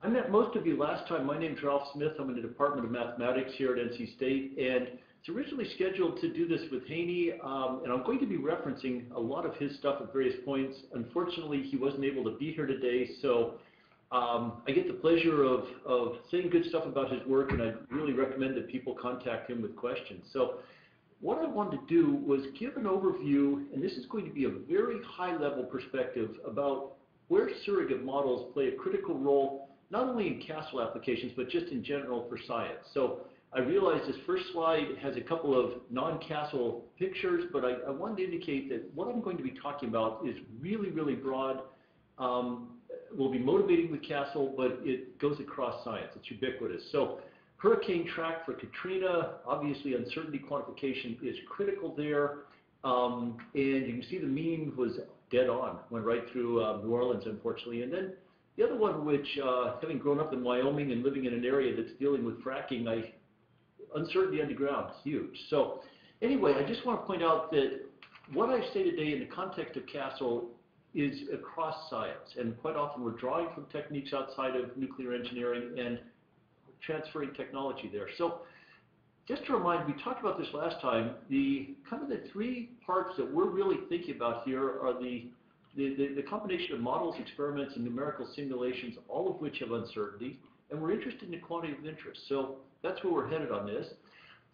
I met most of you last time. My name's Ralph Smith. I'm in the Department of Mathematics here at NC State, and it's originally scheduled to do this with Haney, and I'm going to be referencing a lot of his stuff at various points. Unfortunately, he wasn't able to be here today, so I get the pleasure of saying good stuff about his work, and I really recommend that people contact him with questions. So what I wanted to do was give an overview, and this is going to be a very high-level perspective about where surrogate models play a critical role, not only in CASEL applications, but just in general for science. So I realize this first slide has a couple of non-CASEL pictures, but I wanted to indicate that what I'm going to be talking about is really, really broad. Will be motivating with CASEL, but it goes across science. It's ubiquitous. So hurricane track for Katrina, obviously uncertainty quantification is critical there. And you can see the mean was dead on, went right through New Orleans, unfortunately. And then the other one, which having grown up in Wyoming and living in an area that's dealing with fracking, uncertainty underground, huge. So anyway, I just want to point out that what I say today in the context of CASEL is across science, and quite often we're drawing from techniques outside of nuclear engineering and transferring technology there. So just to remind, we talked about this last time, the three parts that we're really thinking about here are the combination of models, experiments, and numerical simulations, all of which have uncertainty, and we're interested in the quantity of interest. So that's where we're headed on this.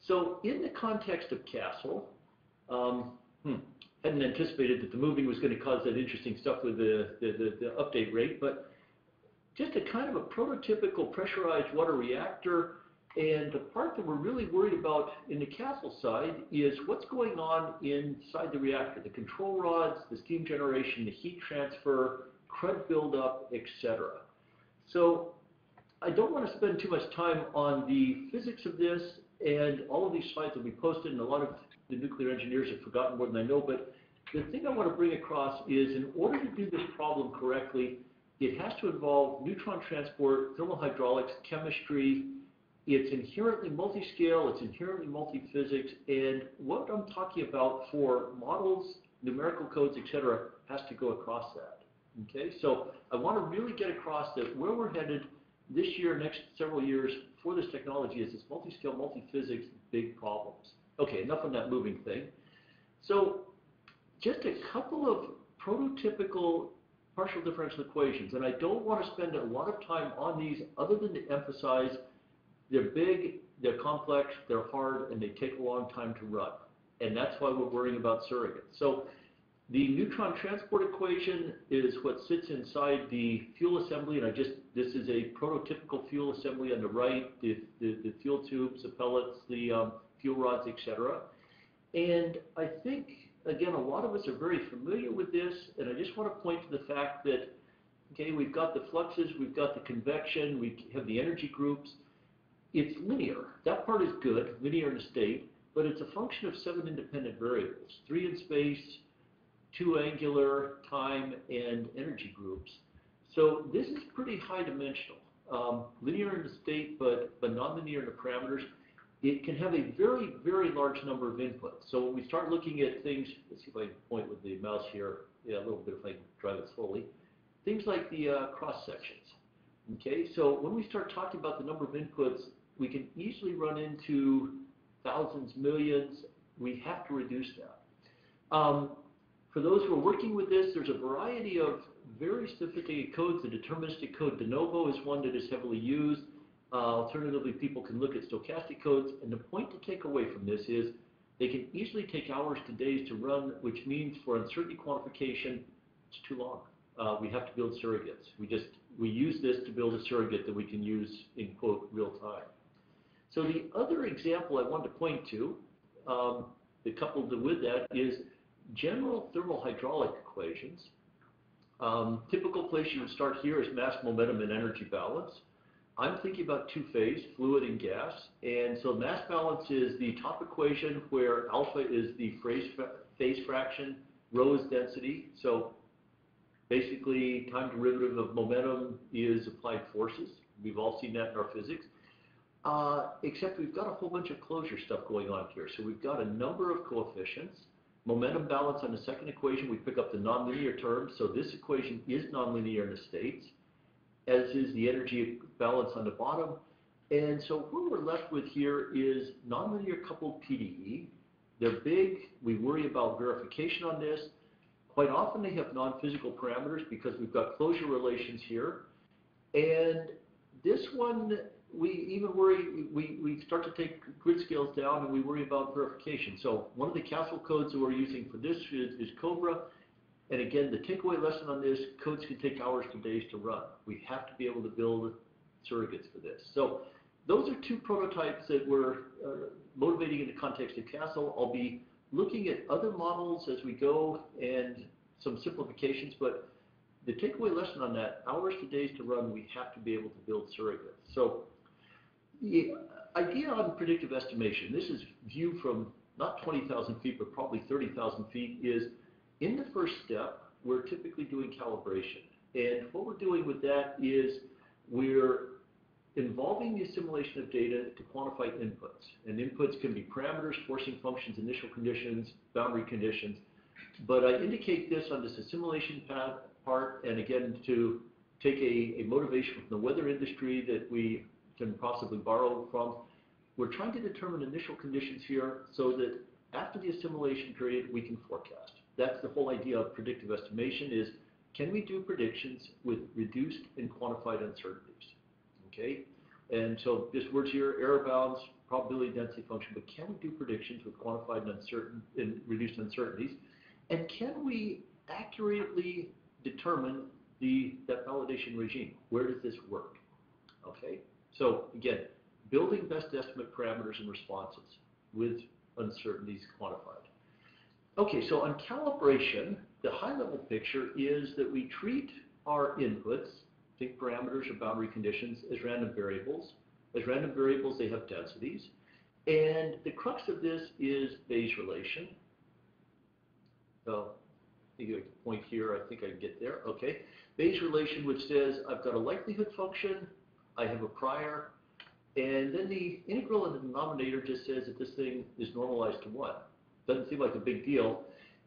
So in the context of CASEL, hadn't anticipated that the moving was going to cause that interesting stuff with the update rate, but just a kind of a prototypical pressurized water reactor. And the part that we're really worried about in the CASEL side is what's going on inside the reactor, the control rods, the steam generation, the heat transfer, crud buildup, etc. So I don't want to spend too much time on the physics of this, and all of these slides will be posted, and a lot of the nuclear engineers have forgotten more than I know, but the thing I want to bring across is in order to do this problem correctly, it has to involve neutron transport, thermal hydraulics, chemistry. It's inherently multi-scale, it's inherently multi-physics, and what I'm talking about for models, numerical codes, etc., has to go across that. Okay, so I want to really get across that where we're headed this year, next several years for this technology is this multi-scale, multi-physics, big problems. Okay, enough on that moving thing. So just a couple of prototypical partial differential equations, and I don't want to spend a lot of time on these other than to emphasize they're big, they're complex, they're hard, and they take a long time to run. And that's why we're worrying about surrogates. So the neutron transport equation is what sits inside the fuel assembly, and this is a prototypical fuel assembly on the right, the fuel tubes, the pellets, the fuel rods, etc. And I think, again, a lot of us are very familiar with this, and I just want to point to the fact that, okay, we've got the fluxes, we've got the convection, we have the energy groups. It's linear. That part is good, linear in the state, but it's a function of 7 independent variables, 3 in space, 2 angular, time, and energy groups. So this is pretty high dimensional. Linear in the state, but nonlinear in the parameters. It can have a very, very large number of inputs. So when we start looking at things, let's see if I can point with the mouse here, yeah, a little bit if I can drive it slowly. Things like the cross sections. Okay, so when we start talking about the number of inputs, we can easily run into thousands, millions. We have to reduce that. For those who are working with this, there's a variety of very sophisticated codes. The deterministic code de novo is one that is heavily used. Alternatively, people can look at stochastic codes. And the point to take away from this is they can easily take hours to days to run, which means for uncertainty quantification, it's too long. We have to build surrogates. We use this to build a surrogate that we can use in, quote, real time. So the other example I wanted to point to, coupled with that, is general thermal hydraulic equations. Typical place you would start here is mass, momentum, and energy balance. I'm thinking about two-phase, fluid and gas. And so mass balance is the top equation where alpha is the phase fraction, rho is density. So basically, time derivative of momentum is applied forces. We've all seen that in our physics. Except we've got a whole bunch of closure stuff going on here. So we've got a number of coefficients. Momentum balance on the second equation, we pick up the nonlinear term. So this equation is nonlinear in the states, as is the energy balance on the bottom. And so what we're left with here is nonlinear coupled PDE. They're big. We worry about verification on this. Quite often they have non-physical parameters because we've got closure relations here. And this one, we even worry, we start to take grid scales down and we worry about verification. So one of the Castle codes that we're using for this is Cobra. And again, the takeaway lesson on this, codes can take hours to days to run. We have to be able to build surrogates for this. So those are two prototypes that we're motivating in the context of Castle. I'll be looking at other models as we go and some simplifications, but the takeaway lesson on that, hours to days to run, we have to be able to build surrogates. So the idea on predictive estimation, this is viewed from not 20,000 feet, but probably 30,000 feet, is in the first step, we're typically doing calibration. And what we're doing with that is we're involving the assimilation of data to quantify inputs. And inputs can be parameters, forcing functions, initial conditions, boundary conditions. But I indicate this on this assimilation part, and again, to take a motivation from the weather industry that we can possibly borrow from. We're trying to determine initial conditions here so that after the assimilation period, we can forecast. That's the whole idea of predictive estimation is, can we do predictions with reduced and quantified uncertainties? Okay, and so this words here, error bounds, probability density function, but can we do predictions with quantified and reduced uncertainties? And can we accurately determine that validation regime? Where does this work? Okay, so again, building best estimate parameters and responses with uncertainties quantified. Okay, so on calibration, the high-level picture is that we treat our inputs, think parameters or boundary conditions, as random variables. As random variables, they have densities. And the crux of this is Bayes' relation. So, I think a point here, I think I can get there. Okay. Bayes' relation, which says I've got a likelihood function, I have a prior, and then the integral in the denominator just says that this thing is normalized to 1. Doesn't seem like a big deal,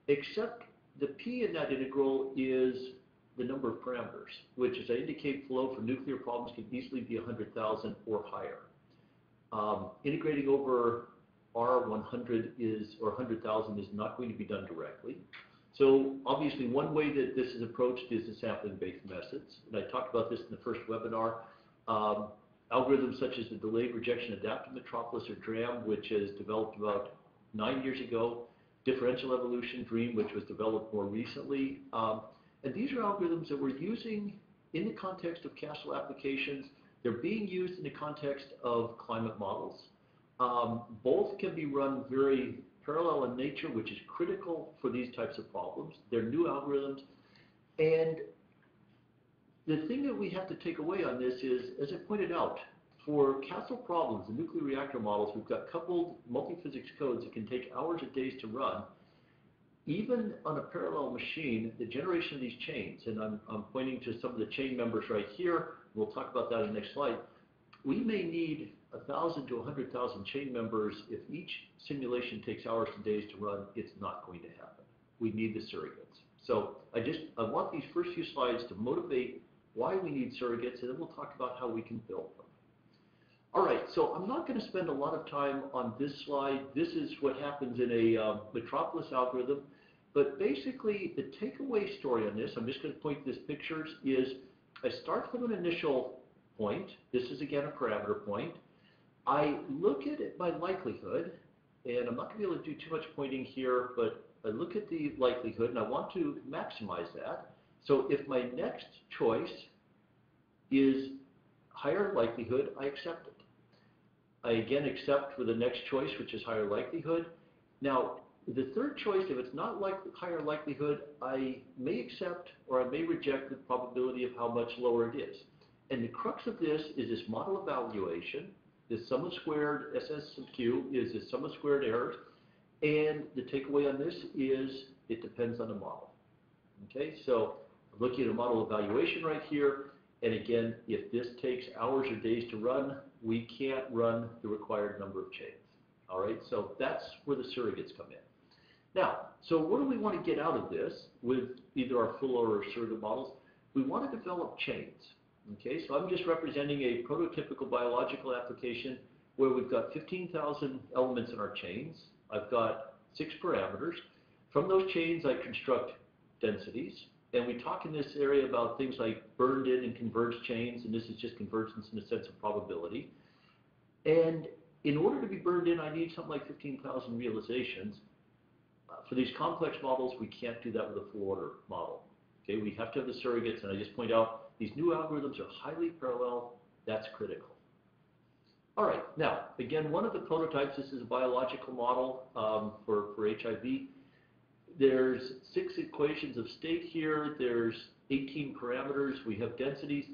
except the p in that integral is the number of parameters, which, as I indicate below, for nuclear problems can easily be 100,000 or higher. Integrating over R100 or 100,000 is not going to be done directly. So obviously one way that this is approached is the sampling-based methods. And I talked about this in the first webinar. Algorithms such as the delayed rejection adaptive metropolis, or DRAM, which is developed about 9 years ago, differential evolution, DREAM, which was developed more recently. And these are algorithms that we're using in the context of Castle applications. They're being used in the context of climate models. Both can be run very parallel in nature, which is critical for these types of problems. They're new algorithms. And the thing that we have to take away on this is, as I pointed out, for Castle problems, the nuclear reactor models, we've got coupled multi-physics codes that can take hours or days to run. Even on a parallel machine, the generation of these chains, and I'm pointing to some of the chain members right here, we'll talk about that in the next slide, we may need 1,000 to 100,000 chain members. If each simulation takes hours and days to run, it's not going to happen. We need the surrogates. So I want these first few slides to motivate why we need surrogates, and then we'll talk about how we can build them. All right, so I'm not going to spend a lot of time on this slide. This is what happens in a Metropolis algorithm. But basically, the takeaway story on this, I'm just going to point to this pictures, is I start from an initial point. This is, again, a parameter point. I look at it by likelihood, and I'm not going to be able to do too much pointing here, but I look at the likelihood, and I want to maximize that. So if my next choice is higher likelihood, I accept it. I again accept for the next choice, which is higher likelihood. Now, the third choice, if it's not higher likelihood, I may accept or I may reject the probability of how much lower it is. And the crux of this is this model evaluation. The sum of squared SS sub Q is the sum of squared errors. And the takeaway on this is it depends on the model. Okay, so I'm looking at a model evaluation right here. And again, if this takes hours or days to run, we can't run the required number of chains. All right, so that's where the surrogates come in. Now, so what do we want to get out of this with either our full or our surrogate models? We want to develop chains. Okay, so I'm just representing a prototypical biological application where we've got 15,000 elements in our chains. I've got 6 parameters. From those chains, I construct densities. And we talk in this area about things like burned in and converged chains, and this is just convergence in the sense of probability. And in order to be burned in, I need something like 15,000 realizations. For these complex models, we can't do that with a full order model. Okay, we have to have the surrogates, and I just point out these new algorithms are highly parallel. That's critical. All right, now, again, one of the prototypes, this is a biological model for HIV. There's 6 equations of state here. There's 18 parameters. We have densities.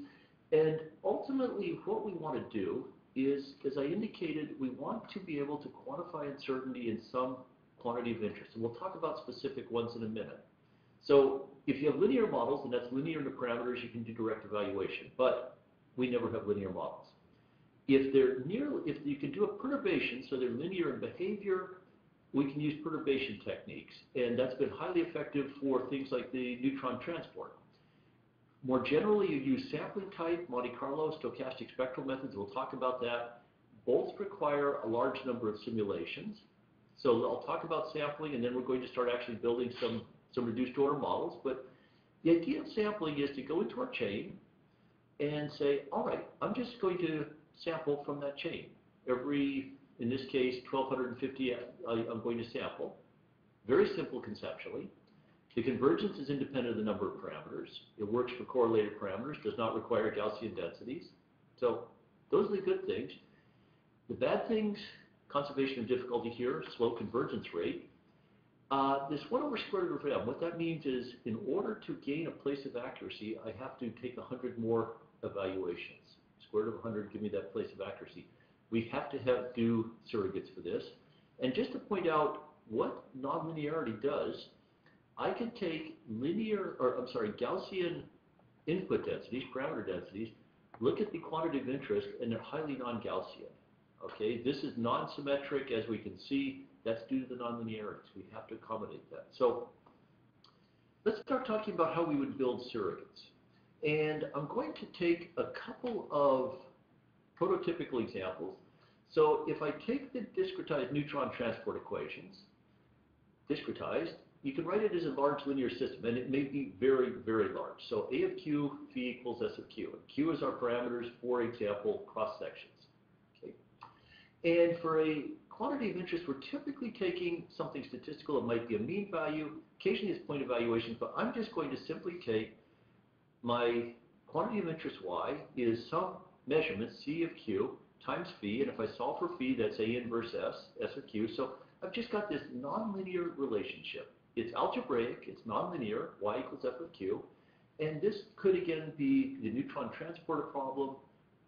And ultimately, what we want to do is, as I indicated, we want to be able to quantify uncertainty in some quantity of interest. And we'll talk about specific ones in a minute. So if you have linear models, and that's linear in the parameters, you can do direct evaluation. But we never have linear models. If you can do a perturbation, so they're linear in behavior, we can use perturbation techniques. And that's been highly effective for things like the neutron transport. More generally, you use sampling type, Monte Carlo, stochastic spectral methods. We'll talk about that. Both require a large number of simulations. So I'll talk about sampling, and then we're going to start actually building some reduced order models. But the idea of sampling is to go into our chain and say, all right, I'm just going to sample from that chain. Every, in this case, 1,250, I'm going to sample. Very simple conceptually. The convergence is independent of the number of parameters. It works for correlated parameters, does not require Gaussian densities. So those are the good things. The bad things, conservation of difficulty here, slow convergence rate. This 1 over square root of m, what that means is in order to gain a place of accuracy, I have to take 100 more evaluations. Square root of 100, give me that place of accuracy. We have to do surrogates for this. And just to point out what nonlinearity does, I can take Gaussian input densities, parameter densities, look at the quantity of interest, and they're highly non-Gaussian. Okay, this is non-symmetric, as we can see. That's due to the nonlinearities. We have to accommodate that. So let's start talking about how we would build surrogates. And I'm going to take a couple of prototypical examples. So if I take the discretized neutron transport equations, discretized, you can write it as a large linear system, and it may be very, very large. So A of Q, phi equals S of Q. And Q is our parameters, for example, cross-sections. Okay. And for a quantity of interest, we're typically taking something statistical. It might be a mean value. Occasionally it's point evaluation, but I'm just going to simply take my quantity of interest Y is some measurement, C of Q, times phi, and if I solve for phi, that's A inverse S, S of Q. So I've just got this nonlinear relationship. It's algebraic, it's nonlinear, Y equals F of Q, and this could again be the neutron transporter problem,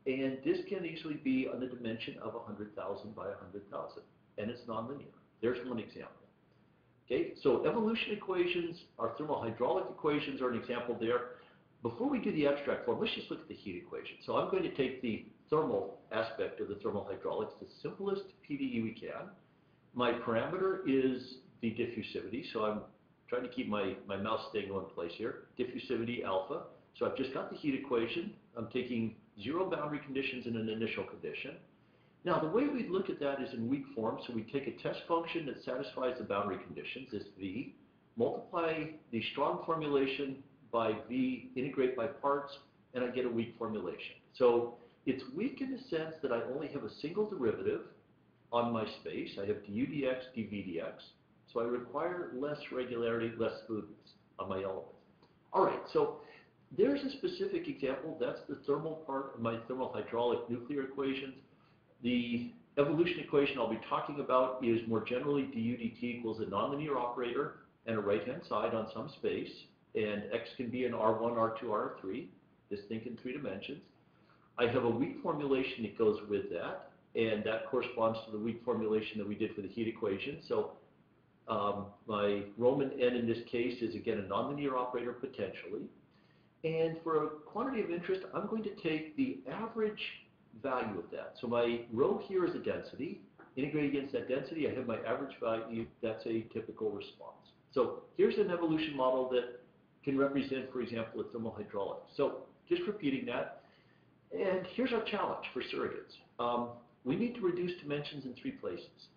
and this can easily be on the dimension of 100,000 by 100,000, and it's nonlinear. There's one example. Okay, so evolution equations, our thermal-hydraulic equations are an example there. Before we do the abstract form, let's just look at the heat equation. So I'm going to take the thermal aspect of the thermal-hydraulics, the simplest PDE we can. My parameter is the diffusivity, so I'm trying to keep my mouse staying in one place here. Diffusivity alpha. So I've just got the heat equation. I'm taking 0 boundary conditions in an initial condition. Now the way we look at that is in weak form. So we take a test function that satisfies the boundary conditions, this V, multiply the strong formulation by V, integrate by parts, and I get a weak formulation. So it's weak in the sense that I only have a single derivative on my space. I have du dx, dv dx. So I require less regularity, less smoothness on my elements. All right, so there's a specific example. That's the thermal part of my thermal-hydraulic nuclear equations. The evolution equation I'll be talking about is more generally du dt equals a nonlinear operator and a right-hand side on some space. And x can be an R1, R2, R3. Just think in 3 dimensions. I have a weak formulation that goes with that, and that corresponds to the weak formulation that we did for the heat equation. So my Roman n in this case is, again, a nonlinear operator potentially. And for a quantity of interest, I'm going to take the average value of that. So my rho here is a density. Integrate against that density, I have my average value. That's a typical response. So here's an evolution model that can represent, for example, a thermal hydraulics. So just repeating that, And here's our challenge for surrogates. We need to reduce dimensions in 3 places.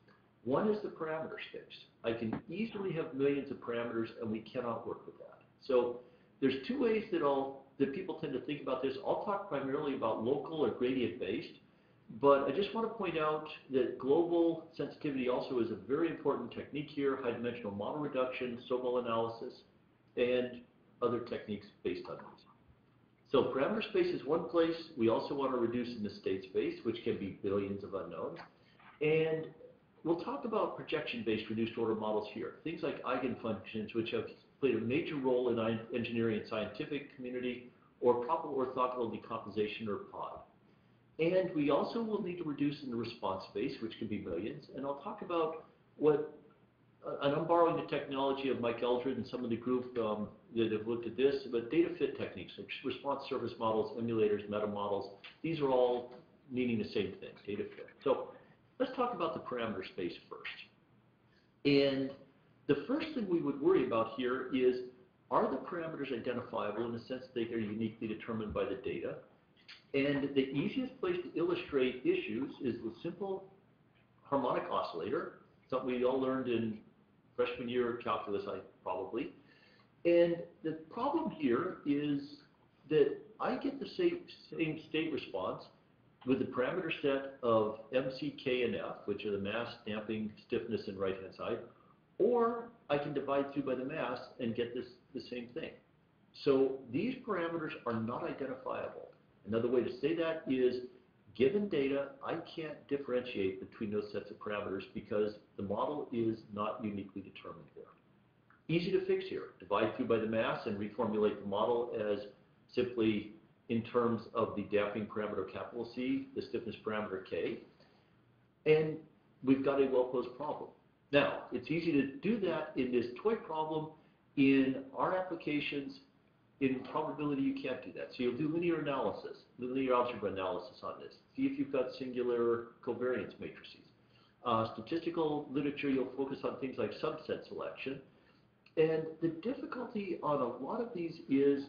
One is the parameter space. I can easily have millions of parameters, and we cannot work with that. So there's 2 ways that people tend to think about this. I'll talk primarily about local or gradient-based, but I just want to point out that global sensitivity also is a very important technique here, high-dimensional model reduction, SOMO analysis, and other techniques based on these. So parameter space is one place. We also want to reduce in the state space, which can be billions of unknowns. And we'll talk about projection-based reduced order models here. Things like eigenfunctions, which have played a major role in engineering and scientific community, or proper orthogonal decomposition, or POD. And we also will need to reduce in the response space, which can be millions. And I'll talk about what, and I'm borrowing the technology of Mike Eldred and some of the group that have looked at this, but data fit techniques, like response surface models, emulators, meta models, these are all meaning the same thing, data fit. So let's talk about the parameter space first. And the first thing we would worry about here is, are the parameters identifiable in the sense that they are uniquely determined by the data? And the easiest place to illustrate issues is the simple harmonic oscillator, something we all learned in freshman year of calculus, probably. And the problem here is that I get the same state response with the parameter set of M, C, K, and F, which are the mass, damping, stiffness, and right-hand side, or I can divide through by the mass and get the same thing. So these parameters are not identifiable. Another way to say that is, given data, I can't differentiate between those sets of parameters because the model is not uniquely determined there. Easy to fix here. Divide through by the mass and reformulate the model as simply in terms of the damping parameter capital C, the stiffness parameter K, and we've got a well-posed problem. Now, it's easy to do that in this toy problem. In our applications, in probability, you can't do that. So you'll do linear analysis, linear algebra analysis on this. See if you've got singular covariance matrices. Statistical literature, you'll focus on things like subset selection. And the difficulty on a lot of these is,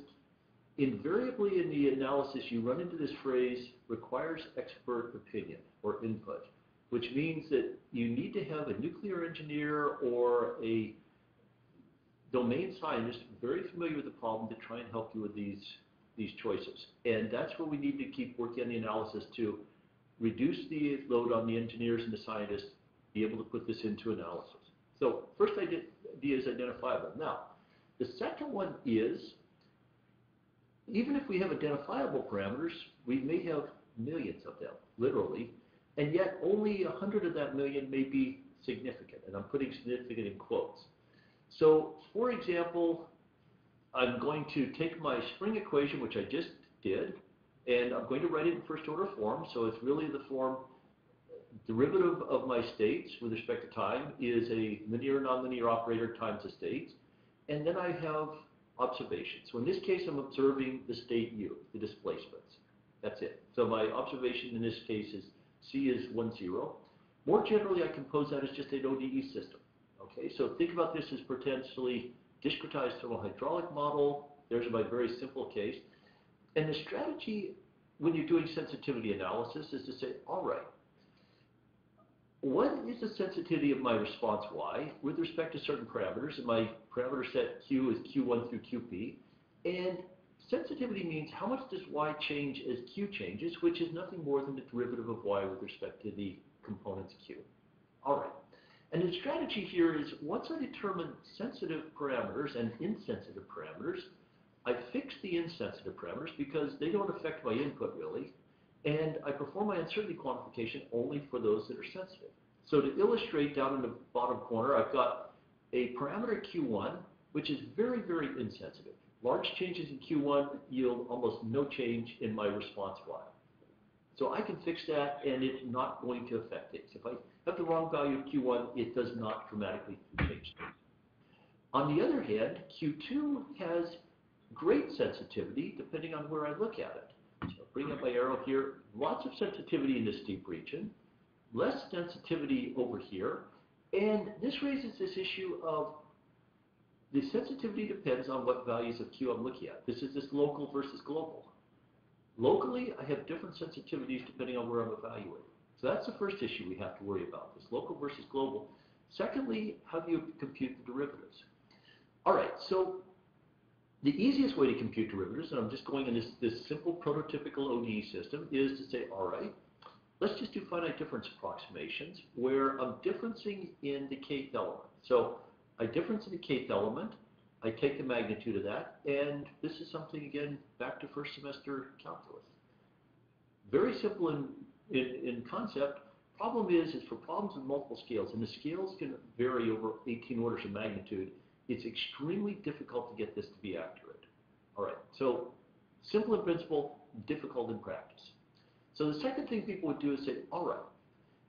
invariably in the analysis, you run into this phrase, requires expert opinion or input, which means that you need to have a nuclear engineer or a domain scientist very familiar with the problem to try and help you with these choices. And that's where we need to keep working on the analysis to reduce the load on the engineers and the scientists, be able to put this into analysis. So first idea is identifiable. Now, the second one is, even if we have identifiable parameters, we may have millions of them, literally, and yet only 100 of that million may be significant, and I'm putting significant in quotes. So, for example, I'm going to take my spring equation, which I just did, and I'm going to write it in first order form. So it's really the form derivative of my states with respect to time is a linear nonlinear operator times the states. And then I have observations. So in this case, I'm observing the state U, the displacements. That's it. So my observation in this case is C is 1, 0. More generally, I compose that as just an ODE system. Okay, so think about this as potentially discretized thermohydraulic model. There's my very simple case. And the strategy when you're doing sensitivity analysis is to say, all right, what is the sensitivity of my response Y with respect to certain parameters? And my parameter set Q is Q1 through QP. And sensitivity means how much does Y change as Q changes, which is nothing more than the derivative of Y with respect to the components Q. All right. And the strategy here is, once I determine sensitive parameters and insensitive parameters, I fix the insensitive parameters because they don't affect my input really, and I perform my uncertainty quantification only for those that are sensitive. So to illustrate, down in the bottom corner, I've got a parameter Q1, which is very, very insensitive. Large changes in Q1 yield almost no change in my response Y. So I can fix that, and it's not going to affect things. If I have the wrong value of Q1, it does not dramatically change things. On the other hand, Q2 has great sensitivity depending on where I look at it. So bring up my arrow here. Lots of sensitivity in this deep region, less sensitivity over here, and this raises this issue of the sensitivity depends on what values of Q I'm looking at. This is this local versus global. Locally, I have different sensitivities depending on where I'm evaluating. So that's the first issue we have to worry about, this local versus global. Secondly, how do you compute the derivatives? All right, so the easiest way to compute derivatives, and I'm just going in this simple prototypical ODE system, is to say, all right, let's just do finite difference approximations where I'm differencing in the kth element. So I difference in the kth element, I take the magnitude of that, and this is something, again, back to first semester calculus. Very simple in concept. Problem is for problems with multiple scales, and the scales can vary over 18 orders of magnitude, it's extremely difficult to get this to be accurate. All right, so simple in principle, difficult in practice. So the second thing people would do is say, all right,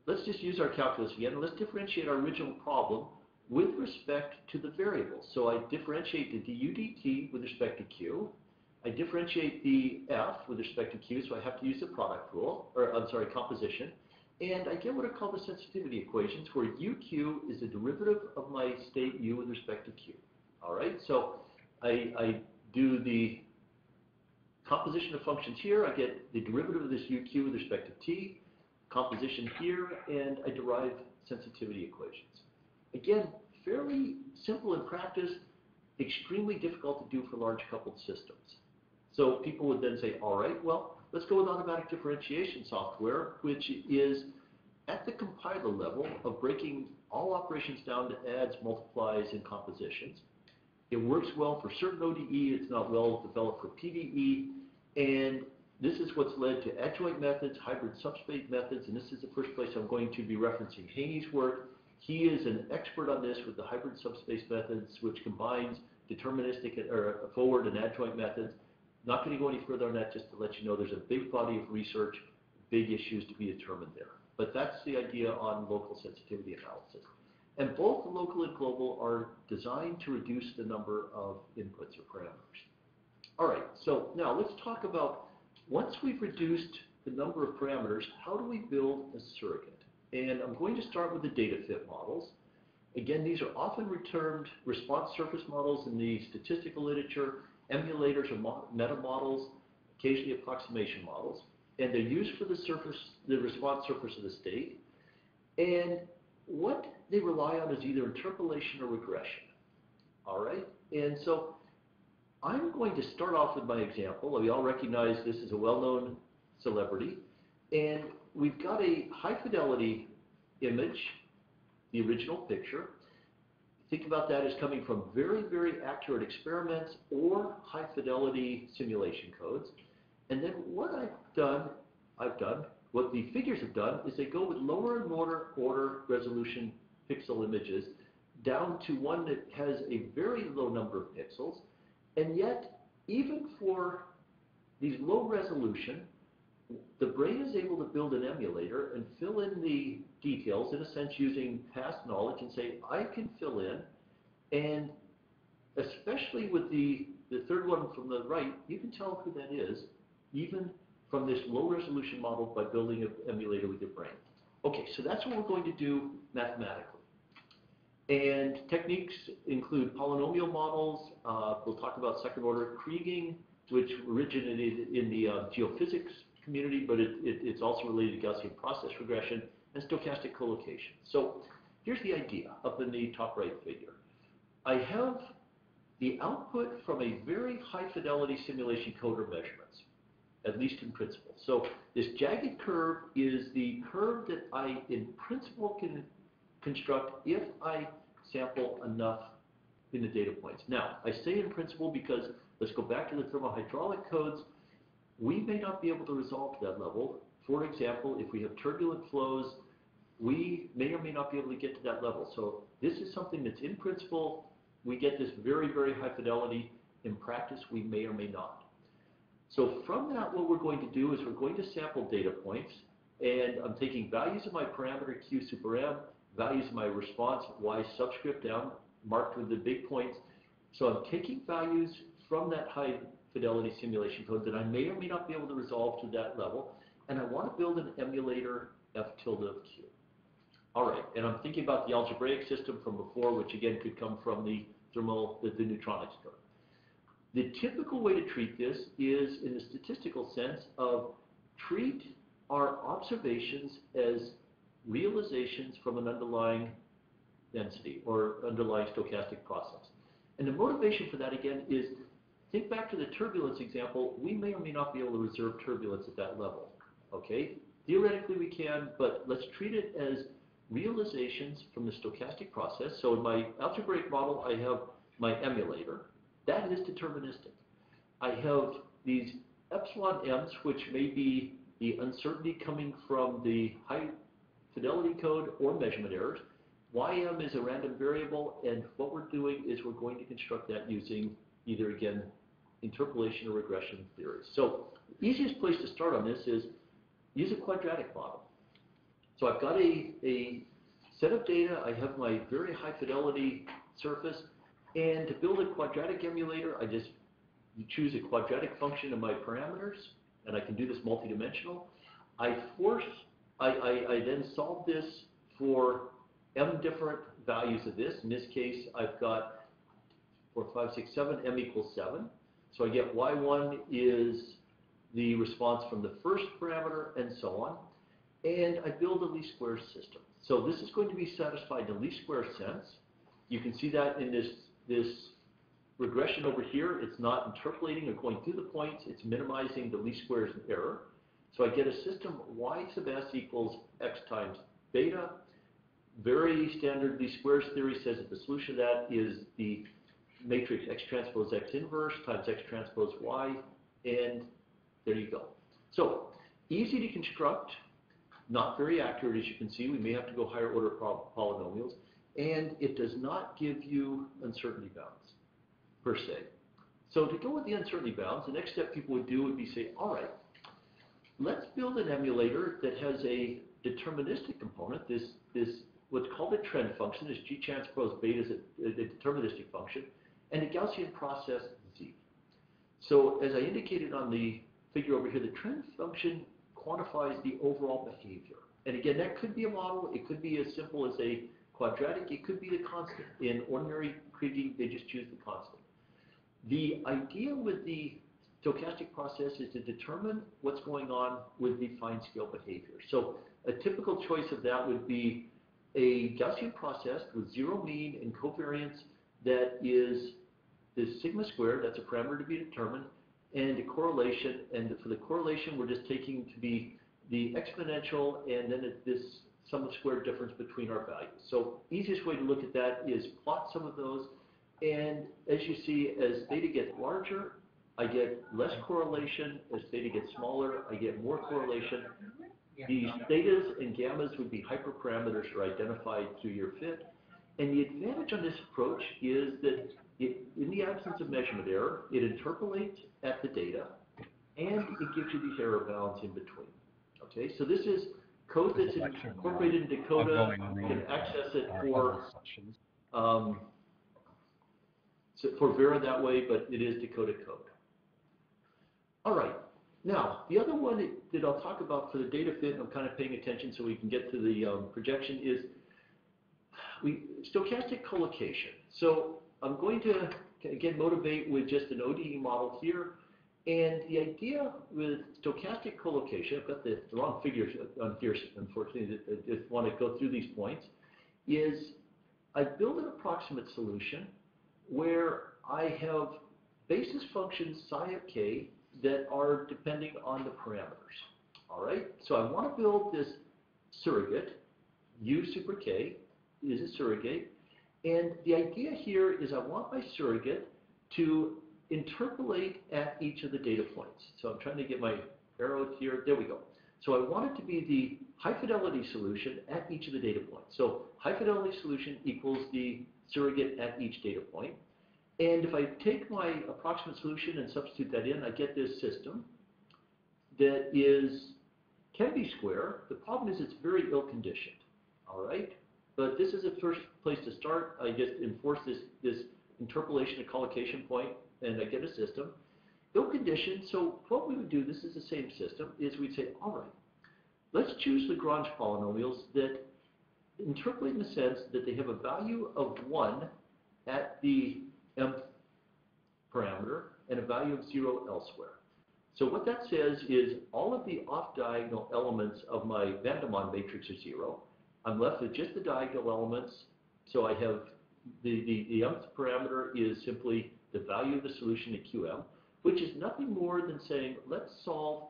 let's just use our calculus again, and let's differentiate our original problem with respect to the variables. So I differentiate the du dt with respect to q. I differentiate the f with respect to q, so I have to use the product rule, or I'm sorry, composition. And I get what are called the sensitivity equations, where uq is the derivative of my state u with respect to q. All right, so I do the composition of functions here. I get the derivative of this uq with respect to t, composition here, and I derive sensitivity equations. Again, fairly simple in practice, extremely difficult to do for large coupled systems. So people would then say, all right, well, let's go with automatic differentiation software, which is at the compiler level of breaking all operations down to adds, multiplies, and compositions. It works well for certain ODE, it's not well developed for PDE, and this is what's led to adjoint methods, hybrid subspace methods, and this is the first place I'm going to be referencing Haney's work. He is an expert on this with the hybrid subspace methods, which combines deterministic or forward and adjoint methods. Not going to go any further on that, just to let you know there's a big body of research, big issues to be determined there. But that's the idea on local sensitivity analysis. And both local and global are designed to reduce the number of inputs or parameters. All right, so now let's talk about, once we've reduced the number of parameters, how do we build a surrogate? And I'm going to start with the data fit models. Again, these are often termed response surface models in the statistical literature. Emulators or meta models, occasionally approximation models, and they're used for the response surface of the state. And what they rely on is either interpolation or regression. All right, and so I'm going to start off with my example. We all recognize this is a well-known celebrity, and we've got a high-fidelity image, the original picture. Think about that as coming from very, very accurate experiments or high-fidelity simulation codes. And then what what the figures have done is they go with lower and lower order resolution pixel images down to one that has a very low number of pixels. And yet, even for these low resolution, the brain is able to build an emulator and fill in the details, in a sense using past knowledge, and say, I can fill in, and especially with the third one from the right, you can tell who that is, even from this low resolution model by building an emulator with your brain. Okay, so that's what we're going to do mathematically. And techniques include polynomial models. We'll talk about second order kriging, which originated in the geophysics community, but it's also related to Gaussian process regression and stochastic collocation. So here's the idea up in the top right figure. I have the output from a very high fidelity simulation code or measurements, at least in principle. So this jagged curve is the curve that I, in principle, can construct if I sample enough in the data points. Now, I say in principle because let's go back to the thermohydraulic codes. We may not be able to resolve to that level. For example, if we have turbulent flows, we may or may not be able to get to that level. So this is something that's in principle, we get this very, very high fidelity. In practice, we may or may not. So from that, what we're going to do is we're going to sample data points, and I'm taking values of my parameter Q super M, values of my response Y subscript M, marked with the big points. So I'm taking values from that high fidelity simulation code that I may or may not be able to resolve to that level, and I want to build an emulator F tilde of Q. All right, and I'm thinking about the algebraic system from before, which again could come from the neutronics code. The typical way to treat this is in the statistical sense of treat our observations as realizations from an underlying density or underlying stochastic process. And the motivation for that, again, is think back to the turbulence example. We may or may not be able to reserve turbulence at that level, okay? Theoretically we can, but let's treat it as realizations from the stochastic process. So in my algebraic model, I have my emulator. That is deterministic. I have these epsilon m's, which may be the uncertainty coming from the high fidelity code or measurement errors. Ym is a random variable, and what we're doing is we're going to construct that using either, again, interpolation or regression theories. So the easiest place to start on this is use a quadratic model. So I've got a set of data. I have my very high fidelity surface. And to build a quadratic emulator, I just choose a quadratic function of my parameters, and I can do this multidimensional. I then solve this for m different values of this. In this case, I've got 4, 5, 6, 7, m equals 7. So I get y1 is the response from the first parameter, and so on. And I build a least squares system. So this is going to be satisfied in a least squares sense. You can see that in this regression over here. It's not interpolating or going through the points. It's minimizing the least squares error. So I get a system y sub s equals x times beta. Very standard least squares theory says that the solution of that is the matrix x transpose x inverse times x transpose y, and there you go. So easy to construct, not very accurate as you can see. We may have to go higher order polynomials, and it does not give you uncertainty bounds per se. So to go with the uncertainty bounds, the next step people would do would be say, all right, let's build an emulator that has a deterministic component. This what's called a trend function. This g transpose beta is a deterministic function, and a Gaussian process z. So as I indicated on the figure over here, the trend function quantifies the overall behavior. And again, that could be a model. It could be as simple as a quadratic. It could be the constant. In ordinary kriging, they just choose the constant. The idea with the stochastic process is to determine what's going on with the fine scale behavior. So a typical choice of that would be a Gaussian process with zero mean and covariance that is the sigma squared, that's a parameter to be determined, and a correlation. And for the correlation, we're just taking to be the exponential, and then it's this sum of squared difference between our values. So easiest way to look at that is plot some of those. And as you see, as theta gets larger, I get less correlation. As theta gets smaller, I get more correlation. These thetas and gammas would be hyperparameters that are identified through your fit. And the advantage on this approach is that in the absence of measurement error, it interpolates at the data, and it gives you these error bounds in between. Okay, so this is code that's incorporated into Dakota. You can access it for Vera that way, but it is Dakota code. All right. Now, the other one that I'll talk about for the data fit, and I'm kind of paying attention so we can get to the projection, is stochastic collocation. So I'm going to, again, motivate with just an ODE model here. And the idea with stochastic collocation, I've got the wrong figures on here, unfortunately, I just want to go through these points, is I build an approximate solution where I have basis functions psi of k that are depending on the parameters. All right, so I want to build this surrogate. U super k is a surrogate, and the idea here is I want my surrogate to interpolate at each of the data points. So I'm trying to get my arrows here. There we go. So I want it to be the high fidelity solution at each of the data points. So high fidelity solution equals the surrogate at each data point. And if I take my approximate solution and substitute that in, I get this system that can be square. The problem is it's very ill-conditioned, all right? But this is the first place to start. I just enforce this interpolation and collocation point, and I get a system. Ill-conditioned, so what we would do, this is the same system, is we'd say, all right, let's choose Lagrange polynomials that interpolate in the sense that they have a value of 1 at the mth parameter, and a value of 0 elsewhere. So what that says is all of the off-diagonal elements of my Van de Maan matrix are 0. I'm left with just the diagonal elements. So I have the mth parameter is simply the value of the solution at QM, which is nothing more than saying, let's solve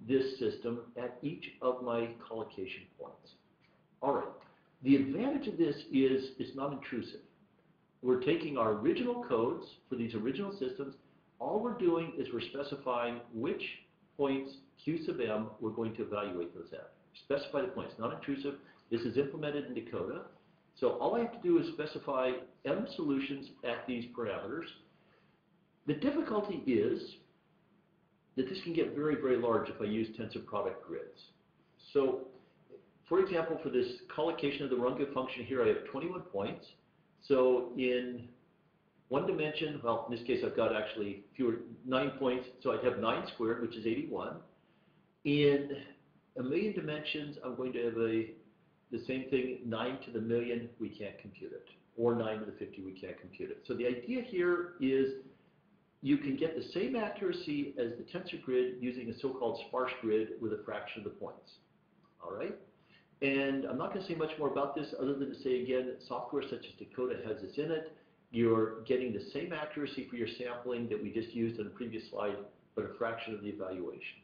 this system at each of my collocation points. All right. The advantage of this is it's not intrusive. We're taking our original codes for these original systems. All we're doing is we're specifying which points Q sub m we're going to evaluate those at. Specify the points, not intrusive. This is implemented in Dakota. So all I have to do is specify m solutions at these parameters. The difficulty is that this can get very, very large if I use tensor product grids. So, for example, for this collocation of the Runge function here, I have 21 points. So in one dimension, well, in this case, I've got actually 9 points, so I'd have 9 squared, which is 81. In a million dimensions, I'm going to have the same thing, 9 to the million, we can't compute it, or 9 to the 50, we can't compute it. So the idea here is you can get the same accuracy as the tensor grid using a so-called sparse grid with a fraction of the points. All right? And I'm not going to say much more about this other than to say, again, software such as Dakota has this in it. You're getting the same accuracy for your sampling that we just used in the previous slide, but a fraction of the evaluations.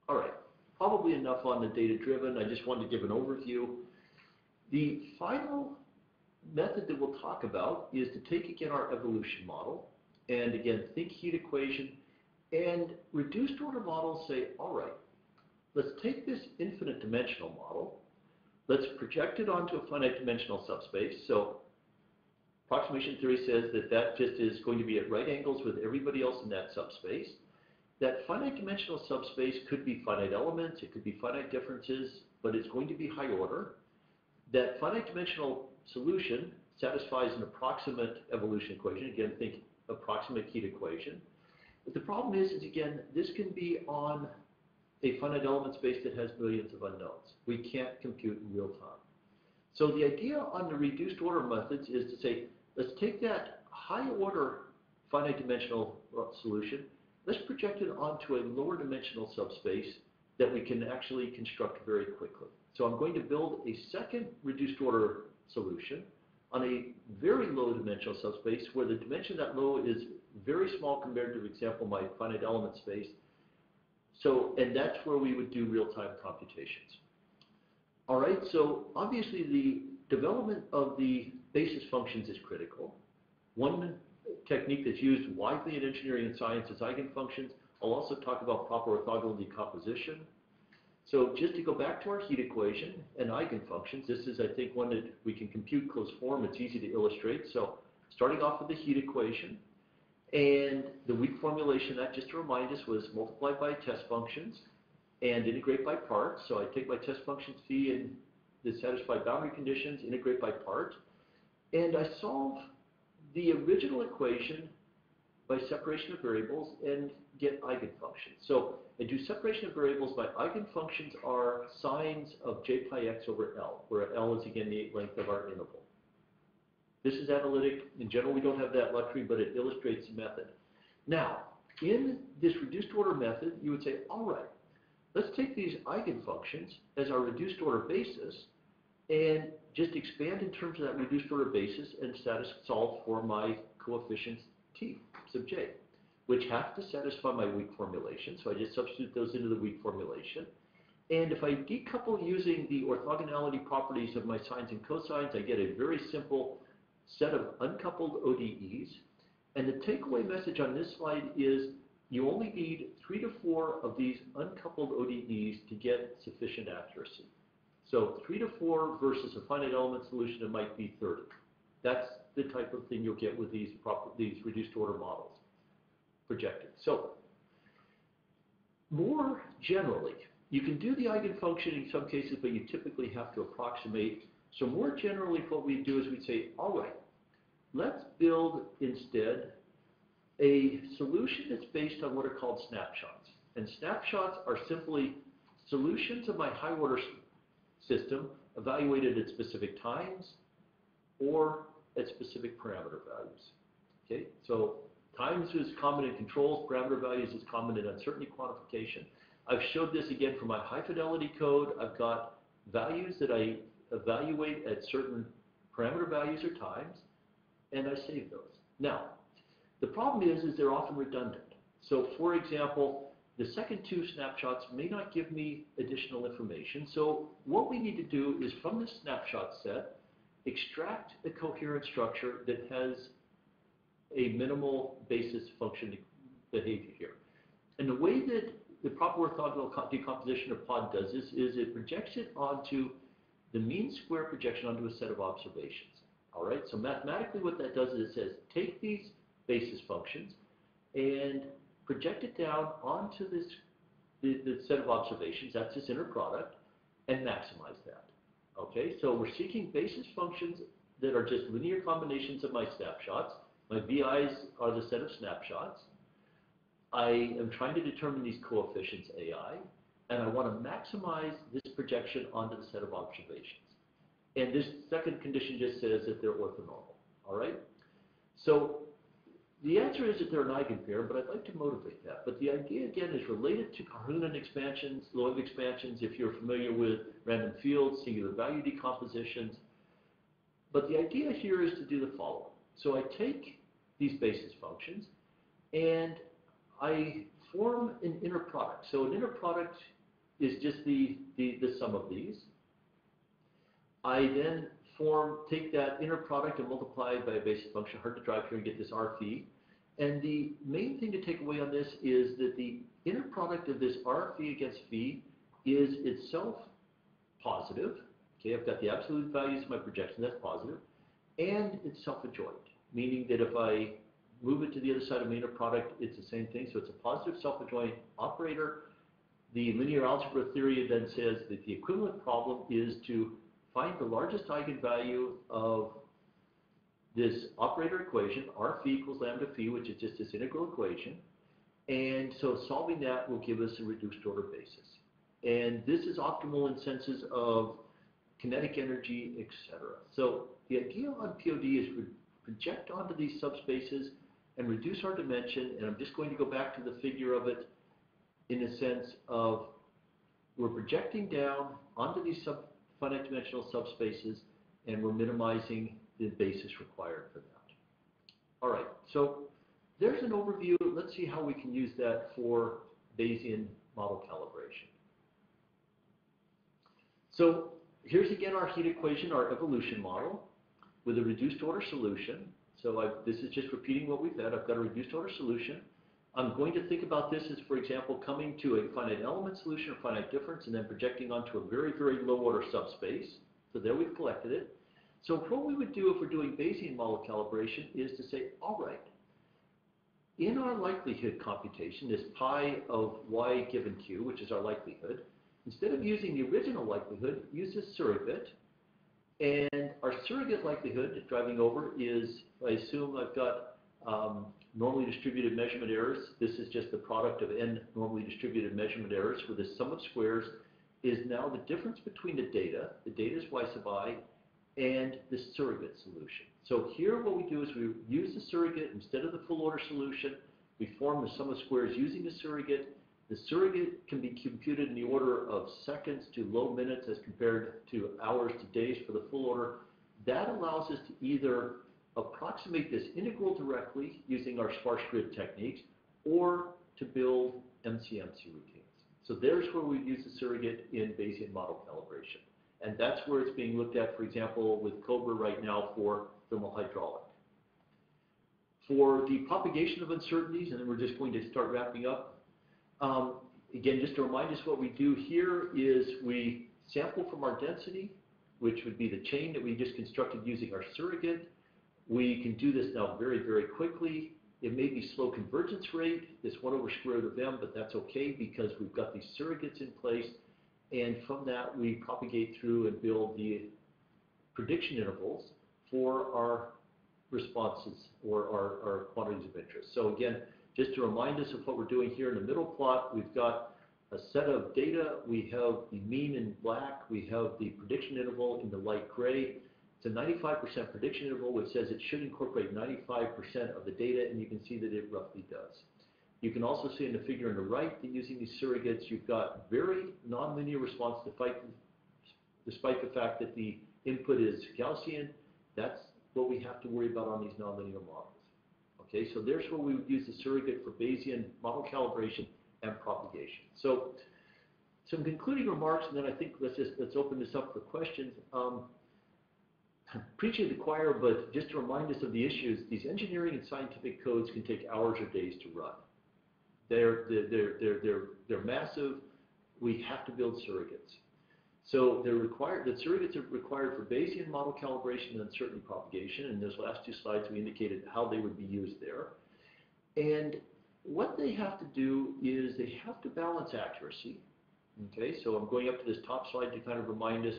All right, probably enough on the data-driven. I just wanted to give an overview. The final method that we'll talk about is to take, again, our evolution model, and again, think heat equation, and reduced order models say, all right, let's take this infinite dimensional model, let's project it onto a finite dimensional subspace. So approximation theory says that that just is going to be at right angles with everybody else in that subspace. That finite dimensional subspace could be finite elements, it could be finite differences, but it's going to be high order. That finite dimensional solution satisfies an approximate evolution equation. Again, think approximate heat equation. But the problem is again, this can be on a finite element space that has billions of unknowns. We can't compute in real time. So the idea on the reduced order methods is to say, let's take that high order finite dimensional solution, let's project it onto a lower dimensional subspace that we can actually construct very quickly. So I'm going to build a second reduced order solution on a very low dimensional subspace where the dimension of that low is very small compared to, for example, my finite element space. So, and that's where we would do real-time computations. All right, so obviously the development of the basis functions is critical. One technique that's used widely in engineering and science is eigenfunctions. I'll also talk about proper orthogonal decomposition. So just to go back to our heat equation and eigenfunctions, this is, I think, one that we can compute closed form. It's easy to illustrate. So starting off with the heat equation, and the weak formulation, that just to remind us, was multiply by test functions and integrate by part. So I take my test functions phi and that satisfy boundary conditions, integrate by part, and I solve the original equation by separation of variables and get eigenfunctions. So I do separation of variables by eigenfunctions are sines of j pi x over L, where L is again the length of our interval. This is analytic. In general, we don't have that luxury, but it illustrates the method. Now, in this reduced order method, you would say, all right, let's take these eigenfunctions as our reduced order basis and just expand in terms of that reduced order basis and solve for my coefficients t sub j, which have to satisfy my weak formulation. So I just substitute those into the weak formulation. And if I decouple using the orthogonality properties of my sines and cosines, I get a very simple set of uncoupled ODEs. And the takeaway message on this slide is you only need 3 to 4 of these uncoupled ODEs to get sufficient accuracy. So 3 to 4 versus a finite element solution, it might be 30. That's the type of thing you'll get with these reduced order models projected. So more generally, you can do the eigenfunction in some cases, but you typically have to approximate. So more generally, what we do is we'd say, all right, let's build instead a solution that's based on what are called snapshots. And snapshots are simply solutions of my high order system evaluated at specific times or at specific parameter values. Okay, so Times is common in controls, parameter values is common in uncertainty quantification. I've showed this again for my high fidelity code. I've got values that I evaluate at certain parameter values or times, and I save those. Now, the problem is they're often redundant. So for example, the second two snapshots may not give me additional information. So what we need to do is from this snapshot set, extract a coherent structure that has a minimal basis function behavior here. And the way that the proper orthogonal decomposition of pod does this is it projects it onto the mean square projection onto a set of observations. All right, so mathematically what that does is it says take these basis functions and project it down onto this the set of observations, that's this inner product, and maximize that. Okay, so we're seeking basis functions that are just linear combinations of my snapshots. My VIs are the set of snapshots. I am trying to determine these coefficients AI, and I want to maximize this projection onto the set of observations. And this second condition just says that they're orthonormal. All right? So the answer is that they're an eigenpair, but I'd like to motivate that. But the idea, again, is related to Carhoonan expansions, Loeb expansions, if you're familiar with random fields, singular value decompositions. But the idea here is to do the following. So I take these basis functions, and I form an inner product. So an inner product is just the sum of these. I then take that inner product and multiply it by a basis function, hard to drive here and get this R phi. And the main thing to take away on this is that the inner product of this R phi against phi is itself positive. Okay, I've got the absolute values of my projection, that's positive. And it's self-adjoint, meaning that if I move it to the other side of my inner product, it's the same thing. So it's a positive self-adjoint operator. The linear algebra theory then says that the equivalent problem is to find the largest eigenvalue of this operator equation, R phi equals lambda phi, which is just this integral equation. And so solving that will give us a reduced order basis. And this is optimal in senses of kinetic energy, etc. So the idea on POD is to project onto these subspaces and reduce our dimension. And I'm just going to go back to the figure of it in a sense of we're projecting down onto these finite dimensional subspaces, and we're minimizing the basis required for that. All right, so there's an overview. Let's see how we can use that for Bayesian model calibration. So here's again our heat equation, our evolution model with a reduced order solution. So this is just repeating what we've had. I've got a reduced order solution. I'm going to think about this as, for example, coming to a finite element solution or finite difference and then projecting onto a very, very low order subspace. So there we've collected it. So what we would do if we're doing Bayesian model calibration is to say, all right, in our likelihood computation, this pi of y given q, which is our likelihood, instead of using the original likelihood, use a surrogate. And our surrogate likelihood, driving over, is, I assume I've got normally distributed measurement errors. This is just the product of n normally distributed measurement errors, where the sum of squares is now the difference between the data is y sub I, and the surrogate solution. So here what we do is we use the surrogate instead of the full order solution. We form the sum of squares using the surrogate. The surrogate can be computed in the order of seconds to low minutes as compared to hours to days for the full order. That allows us to either approximate this integral directly using our sparse grid techniques or to build MCMC routines. So there's where we use the surrogate in Bayesian model calibration. And that's where it's being looked at, for example, with COBRA right now for thermal hydraulic. For the propagation of uncertainties, and then we're just going to start wrapping up. Again, just to remind us what we do here is we sample from our density, which would be the chain that we just constructed using our surrogate. We can do this now very, very quickly. It may be slow convergence rate, this 1 over square root of m, but that's okay because we've got these surrogates in place. And from that, we propagate through and build the prediction intervals for our responses or our quantities of interest. So again, just to remind us of what we're doing here in the middle plot, we've got a set of data. We have the mean in black. We have the prediction interval in the light gray. It's a 95% prediction interval, which says it should incorporate 95% of the data, and you can see that it roughly does. You can also see in the figure on the right that using these surrogates, you've got very nonlinear response despite the fact that the input is Gaussian. That's what we have to worry about on these nonlinear models. Okay, so there's where we would use the surrogate for Bayesian model calibration and propagation. So some concluding remarks, and then I think let's open this up for questions. Preaching to the choir, but just to remind us of the issues, these engineering and scientific codes can take hours or days to run. They're massive. We have to build surrogates. So they're required. The surrogates are required for Bayesian model calibration and uncertainty propagation. And those last two slides, we indicated how they would be used there. And what they have to do is they have to balance accuracy. Okay, so I'm going up to this top slide to kind of remind us.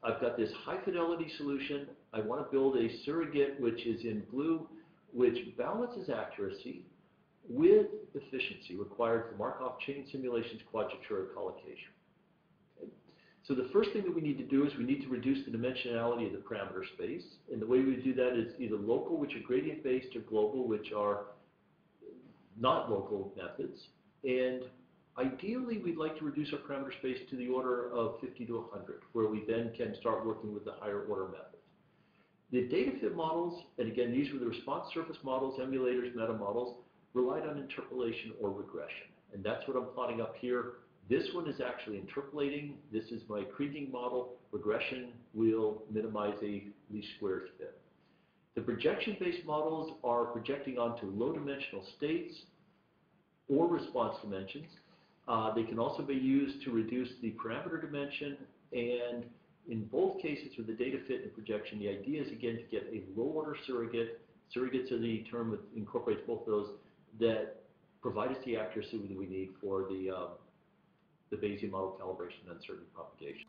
I've got this high fidelity solution. I want to build a surrogate, which is in blue, which balances accuracy with efficiency required for Markov chain simulations, quadrature collocation. Okay. So the first thing that we need to do is we need to reduce the dimensionality of the parameter space. And the way we do that is either local, which are gradient based, or global, which are not local methods. And ideally, we'd like to reduce our parameter space to the order of 50 to 100, where we then can start working with the higher order method. The data fit models, and again, these were the response surface models, emulators, meta models, relied on interpolation or regression. And that's what I'm plotting up here. This one is actually interpolating. This is my Kriging model. Regression will minimize a least squares fit. The projection-based models are projecting onto low-dimensional states or response dimensions. They can also be used to reduce the parameter dimension, and in both cases with the data fit and projection, the idea is again to get a low-order surrogate. Surrogates are the term that incorporates both of those that provide us the accuracy that we need for the Bayesian model calibration and uncertainty propagation.